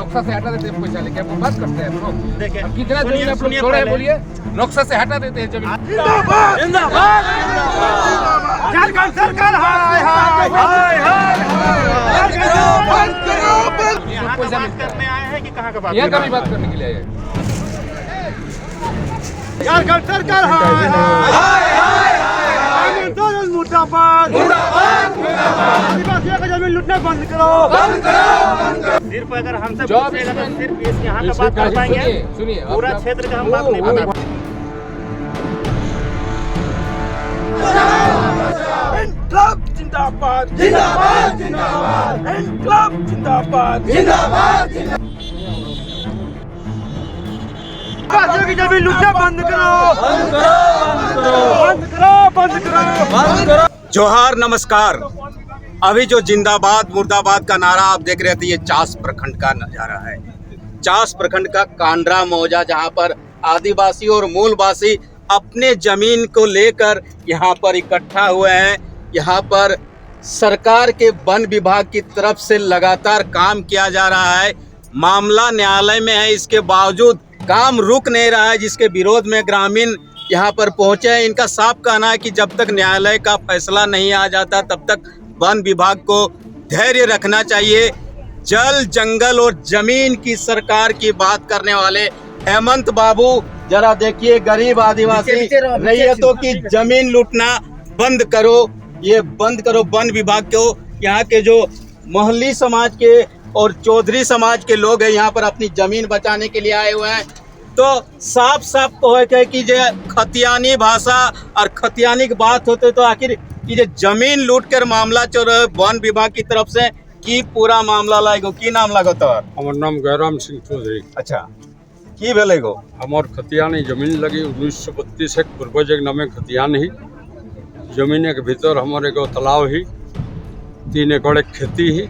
नक्शा से हटा देते हैं पैसा लेके, आपको बात करते हैं लोग। देखिए कितना जमीन आप लोग छोड़े हैं बोलिए, नक्शा से हटा देते हैं जमीन। जिंदाबाद जिंदाबाद झारखंड सरकार हाय हाय हाय हाय। बंद करो यहाँ का बात करने आए हैं कि कहाँ का बात, यहाँ का भी बात करने के लिए आए हैं। झारखंड सरकार हाय हाय हाय हाय। मुर्दाबाद मुर्दाबाद मुर्दाबाद। आदिवासियों का जमीन लूटना बंद करो बंद करो बंद करो। सिर्फ अगर हमसे पूछेगा तो सिर्फ इस यहाँ का बात कर पाएंगे, सुनिए पूरा क्षेत्र का हम बात नहीं बता पाएंगे। इनकलाब जिंदाबाद जिंदाबाद जिंदाबाद। इनकलाब जिंदाबाद जिंदाबाद जिंदाबाद। आदिवासियों की जमीन लूटना बंद करो बंद करो बंद करो बंद करो बंद करो। जोहार नमस्कार। अभी जो जिंदाबाद मुर्दाबाद का नारा आप देख रहे थे, ये चास प्रखंड का नजारा है। चास प्रखंड का कांड्रा मौजा, जहाँ पर आदिवासी और मूलवासी अपने जमीन को लेकर यहाँ पर इकट्ठा हुए हैं। यहाँ पर सरकार के वन विभाग की तरफ से लगातार काम किया जा रहा है। मामला न्यायालय में है, इसके बावजूद काम रुक नहीं रहा है, जिसके विरोध में ग्रामीण यहाँ पर पहुंचे हैं। इनका साफ कहना है कि जब तक न्यायालय का फैसला नहीं आ जाता तब तक वन विभाग को धैर्य रखना चाहिए। जल जंगल और जमीन की सरकार की बात करने वाले हेमंत बाबू, जरा देखिए, गरीब आदिवासी रैयतों की जमीन लूटना बंद करो, ये बंद करो। वन विभाग को, यहाँ के जो मोहल्ली समाज के और चौधरी समाज के लोग हैं यहाँ पर अपनी जमीन बचाने के लिए आए हुए हैं। तो साफ साफ कहे कि जो खतियानी भाषा और खतियानी की बात होते तो आखिर कि जो जमीन लूट कर मामला चल रहा है वन विभाग की तरफ से, की पूरा मामला लागो की नाम लागो तो हमार नाम गैराम सिंह चौधरी। अच्छा, की भेले गो? हमार खतियानी जमीन लगी 1932 एक पूर्वज एक नामे खतियान ही जमीन के भीतर हमारे एगो तालाब ही, 3 एकड़ खेती ही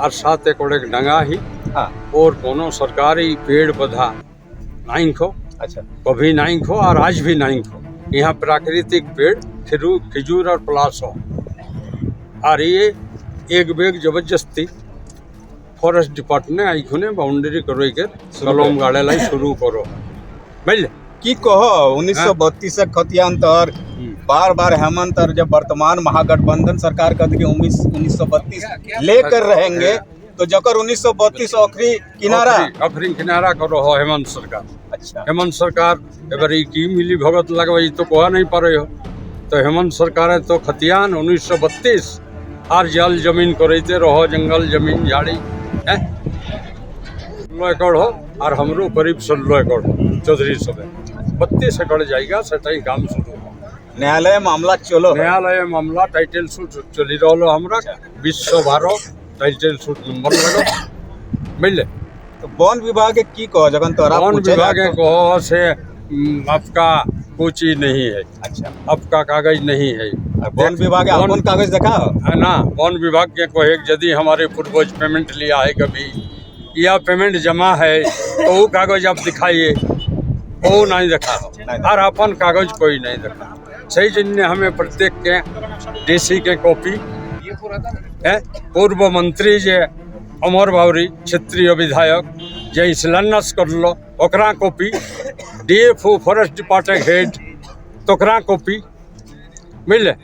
और 7 एकड़ एक डंगा ही। हाँ। और कोनो सरकारी पेड़ पौधा नहीं खो। अच्छा, कभी नहीं खो और आज भी नहीं खो। यहाँ प्राकृतिक पेड़ खजूर और पलाश हो। और ये एक बेग जबरदस्ती forest department I Khune boundary करो के कलम गाड़े लाई शुरू करो बुझले की कहो 1932 खतियान तर बार बार हेमंत और जब वर्तमान महागठबंधन सरकार कहती है 1932 लेकर रहेंगे, तो जकर 1932 आखिरी किनारा करो हो हेमंत सरकार। अच्छा, हेमंत सरकार एबार की मिली भगत लगवाई तो कह नहीं पा रहे हो। तो हेमंत सरकार है तो खतियान 1932 और जल जमीन करते रहो, जंगल जमीन झाड़ी है 16 एकड़ हो और हमरो करीब 16 एकड़ हो। चौधरी सब 32 एकड़ जाएगा, सटाई काम शुरू हो। न्यायालय मामला चलो, न्यायालय मामला टाइटल सूट चली रहा हमरा 2012 टाइटल सूट नंबर लगो बुझले। तो वन विभाग के की कहो जगन तोरा वन विभाग कहो से आपका कोई चीज नहीं है। अच्छा, आपका कागज नहीं है। वन विभाग अपन कागज देखा है ना। वन विभाग के कहे यदि हमारे पूर्वज पेमेंट लिया है कभी या पेमेंट जमा है तो वो कागज आप दिखाइए, वो नहीं देखा और अपन कागज कोई नहीं देखा। सही जिनने हमें प्रत्येक के डीसी के कॉपी है, पूर्व मंत्री जे अमर बावरी क्षेत्रीय विधायक जे शिलान्यास कर लो ओकरा copy, DFO forest department head तोकरा कॉपी मिले,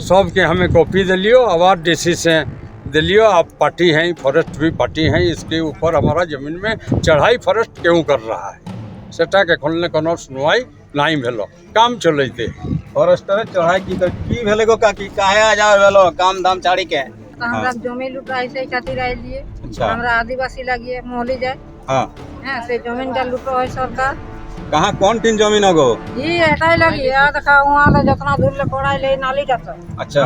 सबके हमें कॉपी दिलियो। आवाज डीसी से दिलियो, आप पार्टी हैं, फॉरेस्ट भी पार्टी हैं, इसके ऊपर हमारा जमीन में चढ़ाई फॉरेस्ट क्यों कर रहा है सेटा के खोलने कोनो सुनवाई नहीं भेलो, काम चलते फॉरेस्टर चढ़ाई की भेले गो का की काहे आ जाओ भेलो काम धाम छाड़ी के हमरा जमीन लुटाई से खातिर आइलिए। अच्छा, हमरा आदिवासी लगी मोहली जाए। हां, हां से जमीन का लूटो है सरकार। कहां कौन तीन जमीन होगो? ये हटाई लगी आ देखा वहां ले जितना दूर ले पड़ाई ले नाली जाता। अच्छा,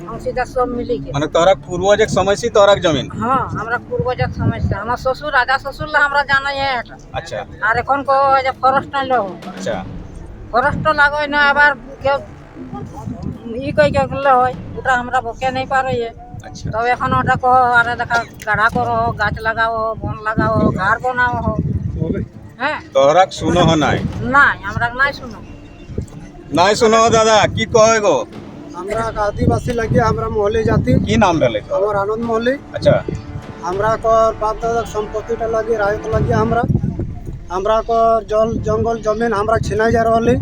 हम सीधा सब मिली के माने तोरा पूर्वज एक समय से तोरा जमीन? हां, हमरा पूर्वजक समझ से हमरा ससुर राजा ससुर ला हमरा जाना है। अच्छा, अरे कौन को जब फॉरेस्ट न लो। अच्छा, फॉरेस्ट लागो ना बार के ई कोई के लो है उटा हमरा भोके नहीं पा रही है। अच्छा, तो এখন ওটা কো আরে দেখা গাড়া করো, গাছ লাগাও, বন লাগাও, ঘর বানাও। হ্যাঁ, तोरा सुनो हो নাই? নাই আমরা নাই শুনো। নাই सुनो दादा की कहेगो? আমরা আদিবাসী লাগি আমরা মহলে জাতি। की नाम भेले? আমার আনন্দ মহলে। अच्छा, हमरा को बाप दादा संपत्ति लगी राय लगी हमरा को जल जंगल जमीन हमरा छीना जा रही।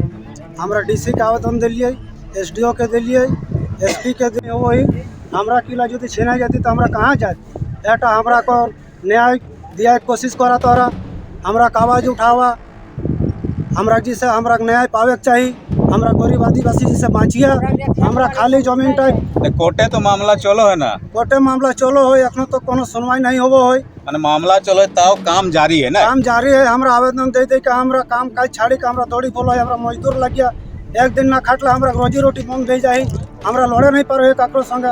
हमरा डीसी के आवेदन दिलिए, एसडीओ के दिलिए, एसपी के दिए, वही हमरा किला जो छीना जाती तो हमरा कहाँ जाए। एटा हमरा को न्याय दिया कोशिश करा तोरा, हमरा का आवाज उठावा, हमरा जी से हमरा न्याय पावे के चाहिए। हमरा गरीब आदिवासी जी से बाँचिए। हमरा खाली जमीन टाइप कोर्टे तो मामला चलो है ना, कोर्टे मामला चलो हो, अखनो तो कोनो सुनवाई नहीं होबो हो। माने मामला चलो ताव काम जारी है ना, काम जारी है। हमरा आवेदन दे के हमरा काम काज छाड़ी के हमरा दौड़ी बोलो, हमरा मजदूर लग गया, एक दिन ना खटला हमरा रोजी रोटी बंद दे जाए। हमरा लड़े नहीं पारे ककरो संग,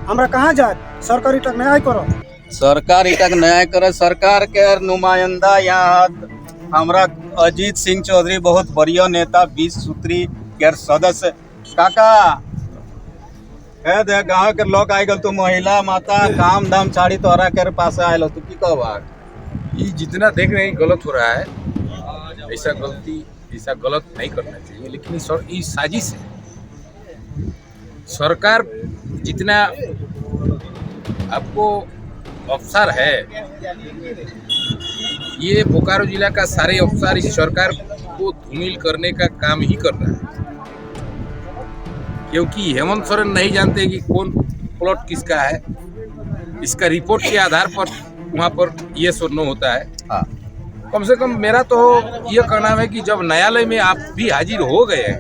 हमरा कहाँ जाए। सरकारी तक न्याय करो, सरकार तक न्याय करे। सरकार के नुमाइंदा यहाँ हमरा अजीत सिंह चौधरी बहुत बढ़िया नेता, 20 सूत्री के सदस्य काका है दे गाँव के लोग आए गल, तू महिला माता काम धाम छाड़ी तोहरा के पास आयल हो, तू की कहबा। ये जितना देख रहे हैं गलत हो रहा है, ऐसा गलत नहीं करना चाहिए। लेकिन ये साजिश है। सरकार जितना आपको अफसर है, ये बोकारो जिला का सारे अफसर इस सरकार को धूमिल करने का काम ही कर रहा है। क्योंकि हेमंत सोरेन नहीं जानते कि कौन प्लॉट किसका है। इसका रिपोर्ट के आधार पर वहाँ पर येस और नो होता है। हाँ। कम से कम मेरा तो ये कहना है कि जब न्यायालय में आप भी हाजिर हो गए हैं,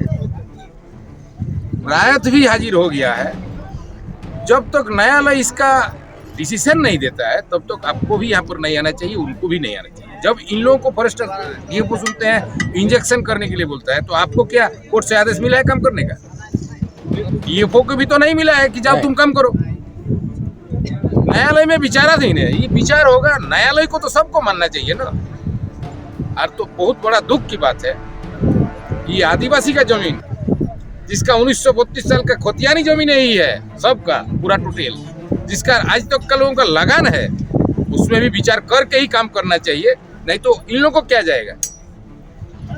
रायत भी हाजिर हो गया है, जब तक न्यायालय इसका डिसीजन नहीं देता है तब तक आपको भी यहाँ पर नहीं आना चाहिए, उनको भी नहीं आना चाहिए। जब इन लोगों को फॉरेस्ट ये को सुनते हैं इंजेक्शन करने के लिए बोलता है, तो आपको क्या कोर्ट से आदेश मिला है काम करने का? ईएफओ को भी तो नहीं मिला है कि जाओ तुम काम करो। न्यायालय में विचाराधीन है, ये विचार होगा। न्यायालय को तो सबको मानना चाहिए ना। और तो बहुत बड़ा दुख की बात है, ये आदिवासी का जमीन जिसका 1932 साल का खोतियानी जमीन यही है, सबका पूरा टोटल, जिसका आज तक का लोगों का लगान है, उसमें भी विचार करके ही काम करना चाहिए। नहीं तो इन लोगों को क्या जाएगा।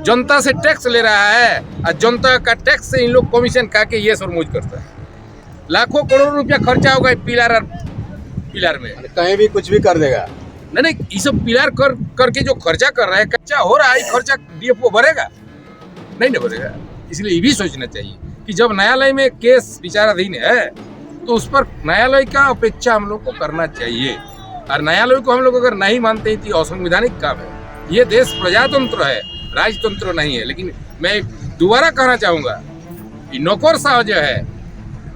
जनता से टैक्स ले रहा है और जनता का टैक्स से इन लोग कमीशन खा के ये सब मौज करता है। लाखों करोड़ रुपया खर्चा होगा पिलर में, कहीं भी कुछ भी कर देगा। नहीं, ये सब पिलर करके जो खर्चा कर रहा है, कच्चा हो रहा है, खर्चा डीएफओ भरेगा नहीं ना भरेगा। इसलिए ये भी सोचना चाहिए कि जब न्यायालय में केस विचाराधीन है तो उस पर न्यायालय का अपेक्षा हम लोग को करना चाहिए। और न्यायालय को हम लोग अगर नहीं मानते तो असंवैधानिक काम है। ये देश प्रजातंत्र है, राजतंत्र नहीं है। लेकिन मैं दोबारा कहना चाहूँगा कि नौकरशाह जो है,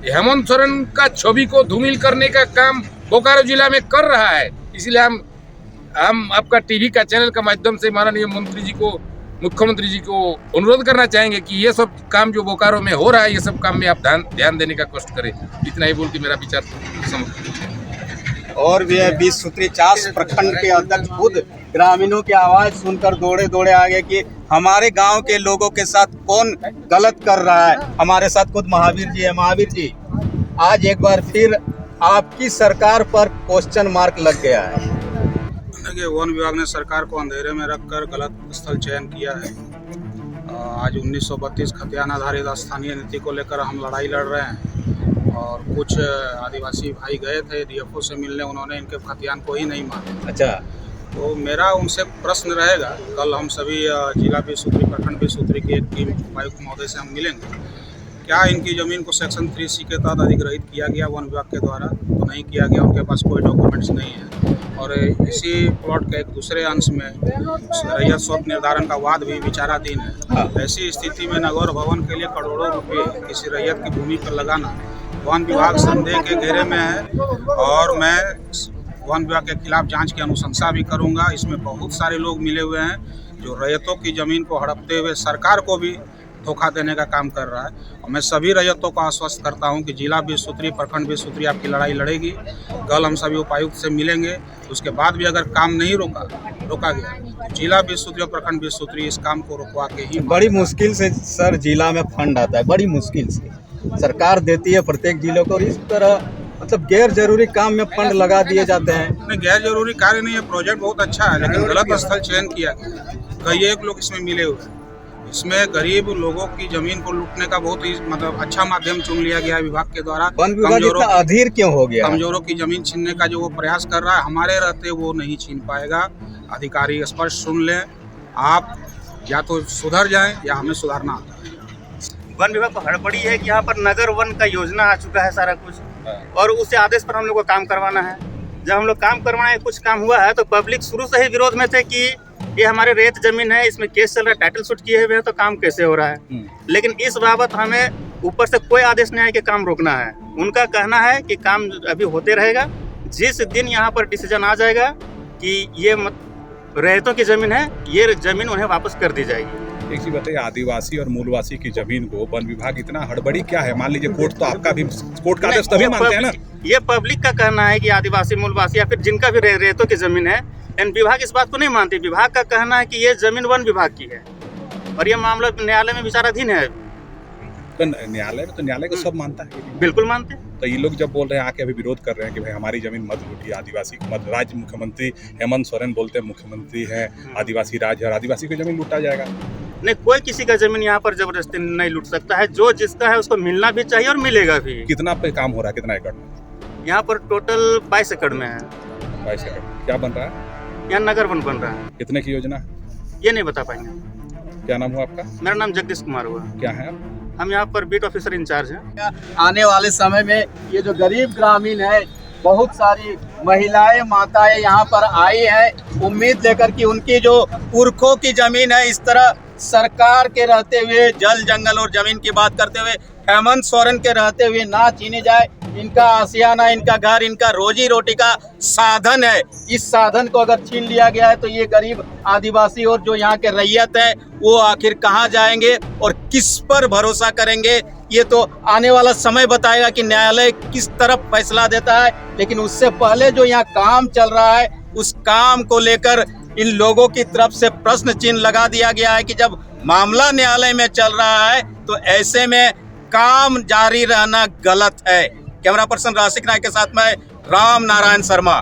हेमंत सोरेन का छवि को धूमिल करने का काम बोकारो जिला में कर रहा है। इसलिए हम आपका टीवी का चैनल का माध्यम से माननीय मंत्री जी को, मुख्यमंत्री जी को अनुरोध करना चाहेंगे कि ये सब काम जो बोकारो में हो रहा है, ये सब काम में आप ध्यान देने का कष्ट करें। इतना ही बोल के मेरा विचार समाप्त। और भी है 20 सूत्री चास प्रखंड के अध्यक्ष खुद ग्रामीणों की आवाज सुनकर दौड़े दौड़े आ गए कि हमारे गांव के लोगों के साथ कौन गलत कर रहा है। हमारे साथ खुद महावीर जी है। महावीर जी, आज एक बार फिर आपकी सरकार पर क्वेश्चन मार्क लग गया है। देखिए, वन विभाग ने सरकार को अंधेरे में रखकर गलत स्थल चयन किया है। आज 1932 खतियान आधारित स्थानीय नीति को लेकर हम लड़ाई लड़ रहे हैं और कुछ आदिवासी भाई गए थे डीएफओ से मिलने, उन्होंने इनके खतियान को ही नहीं माना। अच्छा, तो मेरा उनसे प्रश्न रहेगा, कल हम सभी जिला 20 सूत्री प्रखंड 20 सूत्री की एक टीम उपायुक्त महोदय से हम मिलेंगे। क्या इनकी ज़मीन को सेक्शन 3C के तहत अधिग्रहित किया गया वन विभाग के द्वारा? तो नहीं किया गया, उनके पास कोई डॉक्यूमेंट्स नहीं है। और इसी प्लॉट के एक दूसरे अंश में रैयत स्वत निर्धारण का वाद भी विचाराधीन है। ऐसी स्थिति में नगौर भवन के लिए करोड़ों रुपये किसी रैयत की भूमि पर लगाना वन विभाग संदेह के घेरे में है। और मैं वन विभाग के खिलाफ जांच की अनुशंसा भी करूंगा। इसमें बहुत सारे लोग मिले हुए हैं जो रैयतों की ज़मीन को हड़पते हुए सरकार को भी धोखा देने का काम कर रहा है। और मैं सभी रैयतों को आश्वस्त करता हूं कि जिला 20 सूत्री प्रखंड 20 सूत्री आपकी लड़ाई लड़ेगी। कल हम सभी उपायुक्त से मिलेंगे, उसके बाद भी अगर काम नहीं रोका गया तो जिला 20 सूत्री और प्रखंड 20 सूत्री इस काम को रुकवा के ही। बड़ी मुश्किल से सर जिला में फंड आता है, बड़ी मुश्किल से सरकार देती है प्रत्येक जिलों को। इस तरह मतलब गैर जरूरी काम में फंड लगा दिए जाते हैं। नहीं, गैर जरूरी कार्य नहीं है, प्रोजेक्ट बहुत अच्छा है, लेकिन गलत स्थल चयन किया गया। कई एक लोग इसमें मिले हुए हैं। इसमें गरीब लोगों की जमीन को लूटने का बहुत ही मतलब अच्छा माध्यम चुन लिया गया है विभाग के द्वारा। वन विभाग इतना अधीर क्यों हो गया? कमजोरों की जमीन छीनने का जो वो प्रयास कर रहा है, हमारे रहते वो नहीं छीन पाएगा। अधिकारी स्पष्ट सुन लें, आप या तो सुधर जाएं या हमें सुधारना आता है। वन विभाग को हड़बड़ी है कि यहाँ पर नगर वन का योजना आ चुका है सारा कुछ, और उस आदेश पर हम लोग को काम करवाना है। जब हम लोग काम करवाना कुछ काम हुआ है तो पब्लिक शुरू से ही विरोध में थे कि ये हमारे रेत जमीन है, इसमें केस चल रहा है, टाइटल शूट किए हुए हैं, तो काम कैसे हो रहा है। लेकिन इस बाबत हमें ऊपर से कोई आदेश नहीं आया कि काम रोकना है। उनका कहना है कि काम अभी होते रहेगा, जिस दिन यहाँ पर डिसीजन आ जाएगा कि ये रेतों की जमीन है, ये जमीन उन्हें वापस कर दी जाएगी। एक चीज बताइए, आदिवासी और मूलवासी की जमीन को वन विभाग इतना हड़बड़ी क्या है? मान लीजिए कोर्ट तो आपका भी कोर्ट का आदेश तभी मानते हैं ना। ये पब्लिक का कहना है कि आदिवासी मूलवासी या फिर जिनका भी रेतों की जमीन है, एंड विभाग इस बात को नहीं मानती। विभाग का कहना है कि ये जमीन वन विभाग की है और ये मामला न्यायालय में विचाराधीन है। तो न्यायालय को सब मानता है, बिल्कुल मानते। तो ये लोग जब बोल रहे हैं, आके अभी विरोध कर रहे हैं कि भाई हमारी जमीन मत लूटिए, आदिवासी मत। राज्य मुख्यमंत्री हेमंत सोरेन बोलते हैं मुख्यमंत्री है, आदिवासी राज्य है और आदिवासी की जमीन लूटा जाएगा। नहीं, कोई किसी का जमीन यहाँ पर जबरदस्ती नहीं लूट सकता है। जो जिसका है उसको मिलना भी चाहिए और मिलेगा भी। कितना पे काम हो रहा है, कितना एकड़ में? यहाँ पर टोटल 22 एकड़ में है। 22 एकड़ क्या बन रहा है? यहाँ नगर वन बन रहा है। कितने की योजना? ये नहीं बता पाएंगे। क्या नाम हुआ आपका? मेरा नाम जगदीश कुमार हुआ। क्या है आप? हम यहाँ पर बीट ऑफिसर इंचार्ज हैं। आने वाले समय में ये जो गरीब ग्रामीण है, बहुत सारी महिलाएं माताएं यहाँ पर आई हैं उम्मीद लेकर कि उनकी जो पुरखों की जमीन है, इस तरह सरकार के रहते हुए, जल जंगल और जमीन की बात करते हुए हेमंत सोरेन के रहते हुए ना छीने जाए। इनका आशियाना, इनका घर, इनका रोजी रोटी का साधन है। इस साधन को अगर छीन लिया गया है तो ये गरीब आदिवासी और जो यहाँ के रैयत है वो आखिर कहाँ जाएंगे और किस पर भरोसा करेंगे? ये तो आने वाला समय बताएगा कि न्यायालय किस तरफ फैसला देता है। लेकिन उससे पहले जो यहाँ काम चल रहा है, उस काम को लेकर इन लोगों की तरफ से प्रश्न चिन्ह लगा दिया गया है कि जब मामला न्यायालय में चल रहा है तो ऐसे में काम जारी रहना गलत है। कैमरा पर्सन राशिक नायक के साथ में राम नारायण शर्मा।